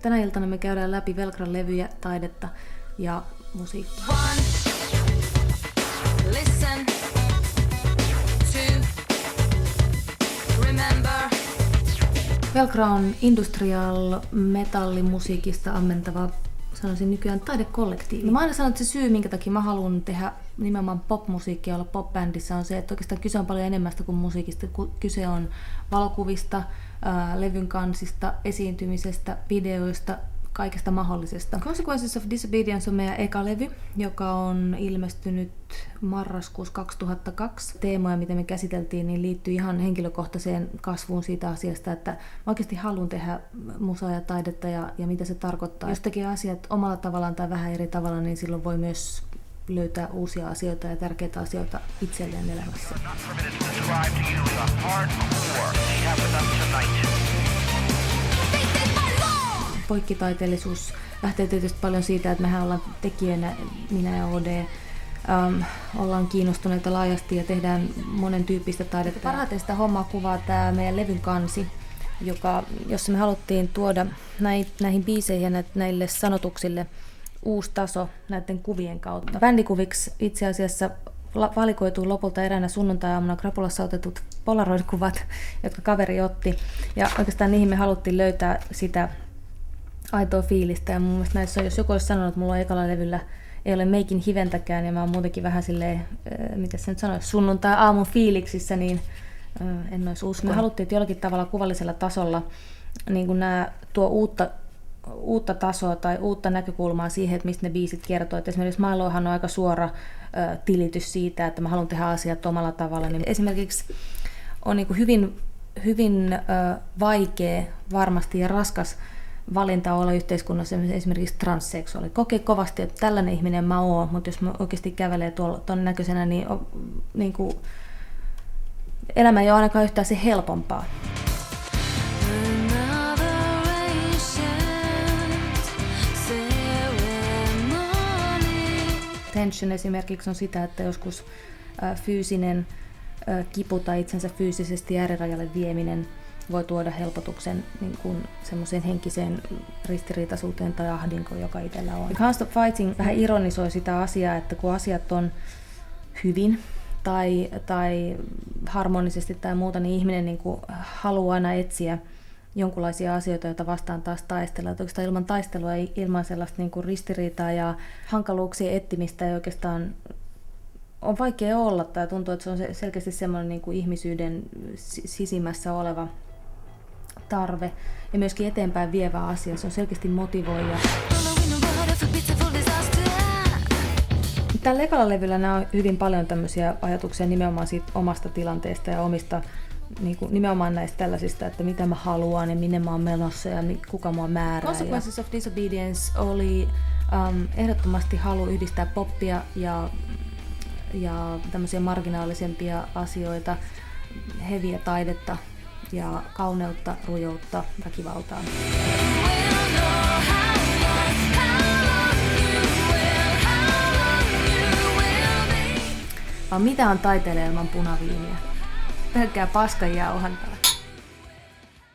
Tänä iltana me käydään läpi Velkran levyjä, taidetta ja musiikkia. Velkra on industrial metallimusiikista ammentava, sanoisin nykyään taidekollektiivi. Mä aina sanon, että se syy, minkä takia mä haluan tehdä nimenomaan popmusiikkia olla popbändissä, on se, että oikeastaan kyse on paljon enemmästä kuin musiikista. Kyse on valokuvista, levyn kansista, esiintymisestä, videoista, kaikesta mahdollisesta. Consequences of Disobedience on meidän eka levy, joka on ilmestynyt marraskuussa 2002. Teemoja, mitä me käsiteltiin, niin liittyy ihan henkilökohtaiseen kasvuun siitä asiasta, että mä oikeasti haluan tehdä musaa ja taidetta ja mitä se tarkoittaa. Jos tekee asiat omalla tavallaan tai vähän eri tavalla, niin silloin voi myös löytää uusia asioita ja tärkeitä asioita itselleen elämässä. Poikkitaiteellisuus lähtee tietysti paljon siitä, että mehän ollaan tekijöinä, minä ja OD, ollaan kiinnostuneita laajasti ja tehdään monen tyyppistä taidetta. Parhaiten sitä hommaa kuvaa tämä meidän levyn kansi, jossa me haluttiin tuoda näihin biiseihin ja näille sanotuksille uusi taso näiden kuvien kautta. Bändikuviksi itse asiassa valikoituu lopulta eräänä sunnuntai-aamuna Krapulassa otetut Polaroid-kuvat, jotka kaveri otti. Ja oikeastaan niihin me haluttiin löytää sitä aitoa fiilistä. Ja mun mielestä näissä on, jos joku olisi sanonut, että mulla on ekalla levyllä ei ole meikin hiventäkään, ja mä oon muutenkin vähän silleen, mitä se nyt sanoisi, sunnuntai-aamun fiiliksissä, niin en olisi uskonut. Me haluttiin, että jollakin tavalla kuvallisella tasolla niin kun tuo uutta tasoa tai uutta näkökulmaa siihen, että mistä ne biisit kertoo. Et esimerkiksi Mailohan on aika suora tilitys siitä, että mä haluan tehdä asiat omalla tavalla. Niin esimerkiksi on niin kuin hyvin vaikea varmasti ja raskas valinta olla yhteiskunnassa esimerkiksi transseksuaali. Kokee kovasti, että tällainen ihminen mä oon, mutta jos mä oikeasti kävelee tuon näköisenä, niin kuin, elämä ei ole ainakaan yhtään se helpompaa. Tension esimerkiksi on sitä, että joskus fyysinen kipu tai itsensä fyysisesti äärirajalle vieminen voi tuoda helpotuksen niin kuin semmoiseen henkiseen ristiriitaisuuteen tai ahdinkoon, joka itsellä on. Can't Stop Fighting vähän ironisoi sitä asiaa, että kun asiat on hyvin tai harmonisesti tai muuta, niin ihminen niin kuin haluaa aina etsiä jonkinlaisia asioita, joita vastaan taas taistella. Oikeastaan ilman taistelua, ilman sellaista niin kuin ristiriitaa ja hankaluuksien etsimistä ei oikeastaan on vaikea olla, tai tuntuu, että se on selkeästi semmoinen niin kuin ihmisyyden sisimmässä oleva tarve ja myöskin eteenpäin vievä asia. Se on selkeästi motivoija. Tällä ekalla levyllä nämä on hyvin paljon tämmöisiä ajatuksia nimenomaan siitä omasta tilanteesta ja omista niin kuin nimenomaan näistä tällaisista, että mitä mä haluan ja minne mä oon menossa ja kuka mua määrää. Consequences of Disobedience oli ehdottomasti halu yhdistää poppia ja tämmöisiä marginaalisempia asioita, heviä taidetta ja kauneutta, rujoutta, väkivaltaa. Mitä on taiteilija ilman punaviiniä? Pelkkää paskan jauhantaa.